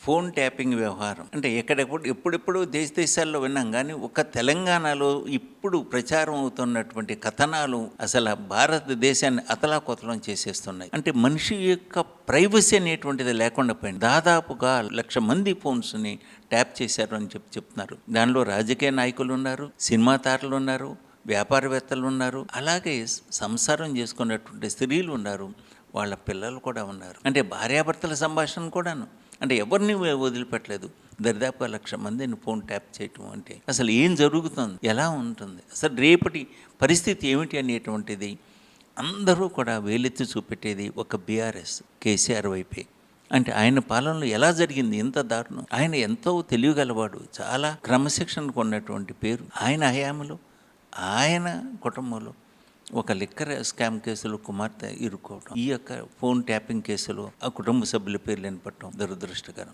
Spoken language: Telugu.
ఫోన్ ట్యాపింగ్ వ్యవహారం అంటే ఎప్పుడెప్పుడు దేశాల్లో విన్నాం కానీ ఒక తెలంగాణలో ఇప్పుడు ప్రచారం అవుతున్నటువంటి కథనాలు అసలు భారతదేశాన్ని అతలాకుతలం చేసేస్తున్నాయి. అంటే మనిషి యొక్క ప్రైవసీ అనేటువంటిది లేకుండా పోయింది. దాదాపుగా 1,00,000 మంది ఫోన్స్ని ట్యాప్ చేశారు అని చెప్తున్నారు. దానిలో రాజకీయ నాయకులు ఉన్నారు, సినిమా తారలు ఉన్నారు, వ్యాపారవేత్తలు ఉన్నారు, అలాగే సంసారం చేసుకున్నటువంటి స్త్రీలు ఉన్నారు, వాళ్ళ పిల్లలు కూడా ఉన్నారు. అంటే భార్యాభర్తల సంభాషణ కూడాను. అంటే ఎవరిని వదిలిపెట్టలేదు. దరిదాపు 1,00,000 మందిని ఫోన్ ట్యాప్ చేయటం అంటే అసలు ఏం జరుగుతుంది, ఎలా ఉంటుంది, అసలు రేపటి పరిస్థితి ఏమిటి అనేటువంటిది అందరూ కూడా వేలెత్తి చూపెట్టేది ఒక బీఆర్ఎస్ కేసీఆర్ వైపే. అంటే ఆయన పాలనలో ఎలా జరిగింది ఇంత దారుణం. ఆయన ఎంతో తెలియగలవాడు, చాలా క్రమశిక్షణకు ఉన్నటువంటి పేరు. ఆయన హయాంలో ఆయన కుటుంబంలో ఒక లిక్కర్ స్కామ్ కేసులో కుమార్తె ఇరుక్కోవడం, ఈ యొక్క ఫోన్ ట్యాపింగ్ కేసులో ఆ కుటుంబ సభ్యుల పేర్లు వినపడటం దురదృష్టకరం.